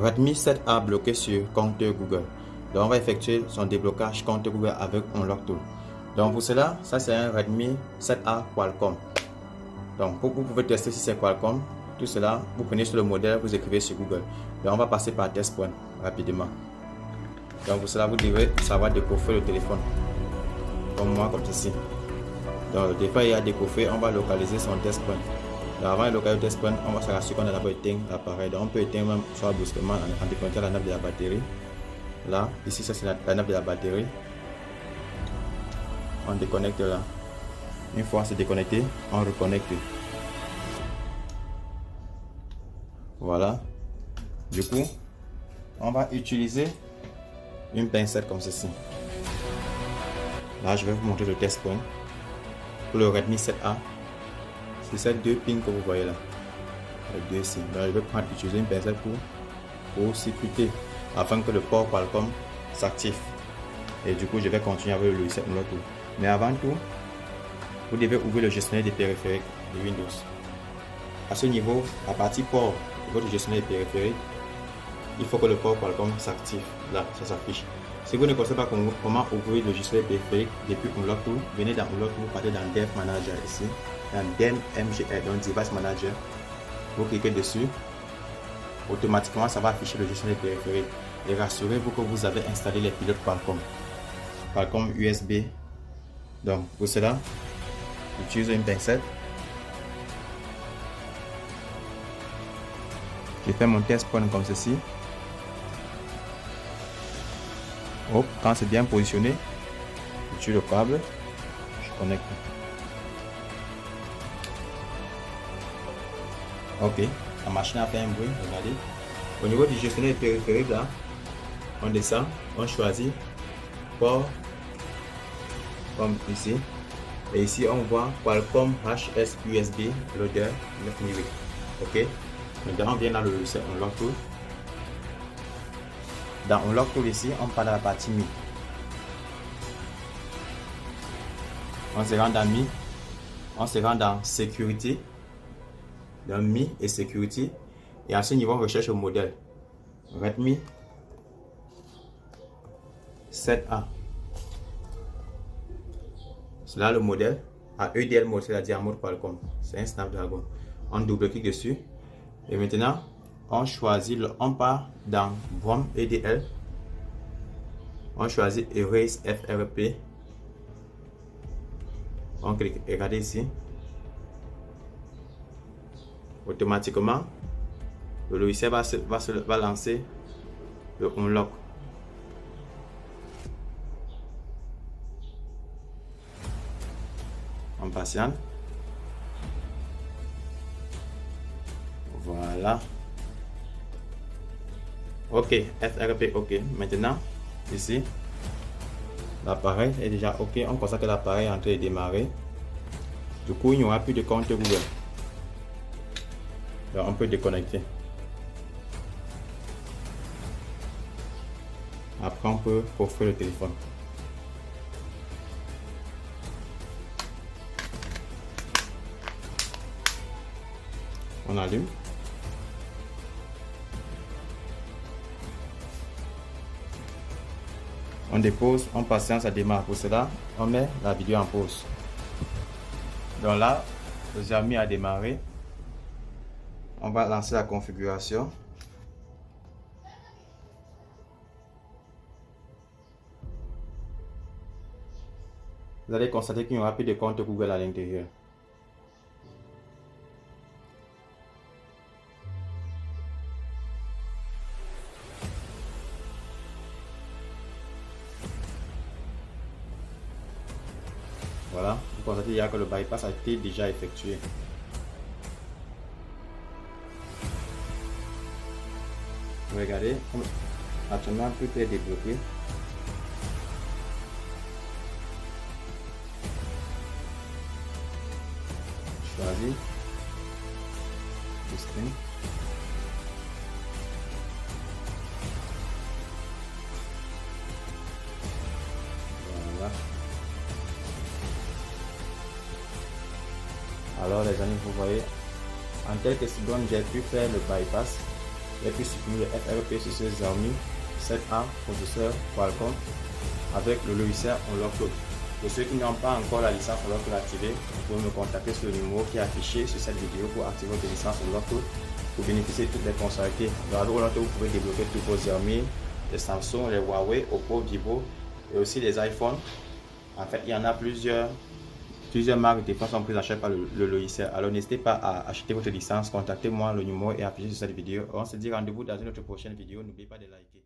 Redmi 7A bloqué sur compteur Google. Donc on va effectuer son déblocage compte Google avec Unlock Tool. Donc pour cela, ça c'est un Redmi 7A Qualcomm. Donc vous pouvez tester si c'est Qualcomm. Tout cela, vous prenez sur le modèle, vous écrivez sur Google. Donc on va passer par test point rapidement. Donc pour cela, vous devez savoir décoffrer le téléphone. Comme moi, comme ceci. Donc le téléphone il a décoffré, on va localiser son test point. Donc, avant de localiser le test point, on va s'assurer qu'on a d'abord éteint l'appareil. Donc on peut éteindre même soit brusquement en déconnectant la nappe de la batterie. Là, ici ça c'est la nappe de la batterie. On déconnecte là. Une fois c'est déconnecté, on reconnecte. Voilà. Du coup, on va utiliser une pincette comme ceci. Là, je vais vous montrer le test point pour le Redmi 7A. C'est ces deux pins que vous voyez là. Les deux ici. Là, je vais utiliser une pincette pour sécurité afin que le port Qualcomm s'active. Et du coup, je vais continuer avec le logiciel Unlock Tool. Mais avant tout, vous devez ouvrir le gestionnaire des périphériques de Windows. À ce niveau, la partie port de votre gestionnaire des périphériques, il faut que le port Qualcomm s'active. Là, ça s'affiche. Si vous ne connaissez pas comment ouvrir le gestionnaire périphérique depuis Unlock Tool, venez dans Unlock Tool, partez dans Dev Manager ici, dans DEM MGR, donc Device Manager. Vous cliquez dessus, automatiquement ça va afficher le gestionnaire périphérique. Et rassurez-vous que vous avez installé les pilotes Qualcomm USB. Donc pour cela, utilisez une pincette. Je fais mon test point comme ceci. Hop, quand c'est bien positionné, je tire le câble, je connecte. Ok, la machine a fait un bruit, regardez. Au niveau du gestionnaire périphérique là, on descend, on choisit port comme ici. Et ici on voit Qualcomm HS USB loader 9008. Ok, maintenant on vient dans le logiciel Unlock Tool. Dans Unlock Tool ici, on part dans la partie Mi. On se rend dans Mi. On se rend dans Sécurité. Dans Mi et Sécurité. Et à ce niveau, on recherche le modèle. Redmi 7A. C'est là le modèle. À EDL mode, c'est-à-dire en mode Qualcomm. C'est un Snapdragon. On double-clique dessus. Et maintenant, on choisit, on part dans VROM EDL, on choisit Erase FRP, on clique, regardez ici, automatiquement le logiciel va lancer le Unlock. On patiente. Voilà. Ok, FRP ok. Maintenant, ici, l'appareil est déjà ok. On constate que l'appareil est en train de démarrer. Du coup, il n'y aura plus de compte Google. Donc, on peut déconnecter. Après, on peut offrir le téléphone. On allume. On dépose, on patiente, ça démarre. Pour cela, on met la vidéo en pause. Donc là, le Xiaomi a démarré. On va lancer la configuration. Vous allez constater qu'il n'y aura plus de compte Google à l'intérieur. Voilà, vous constatez qu'il y a que le bypass a été déjà effectué. Regardez, actuellement tout est débloqué. Choisis le screen. Voilà. Alors les amis, vous voyez, en quelques secondes j'ai pu faire le bypass les plus supprimer le FRP sur ce Xiaomi 7A processeur Qualcomm avec le logiciel Unlock. Pour ceux qui n'ont pas encore la licence Unlock activée, vous pouvez me contacter sur le numéro qui est affiché sur cette vidéo pour activer votre licence Unlock pour bénéficier de toutes les fonctionnalités. Dans Unlock, vous pouvez débloquer tous vos Xiaomi, les Samsung, les Huawei, Oppo, Vivo et aussi les iPhones. En fait, il y en a plusieurs marques de téléphone sont prises en charge par le logiciel. Alors n'hésitez pas à acheter votre licence, contactez-moi, le numéro est affiché sur cette vidéo. On se dit rendez-vous dans une autre prochaine vidéo. N'oubliez pas de liker.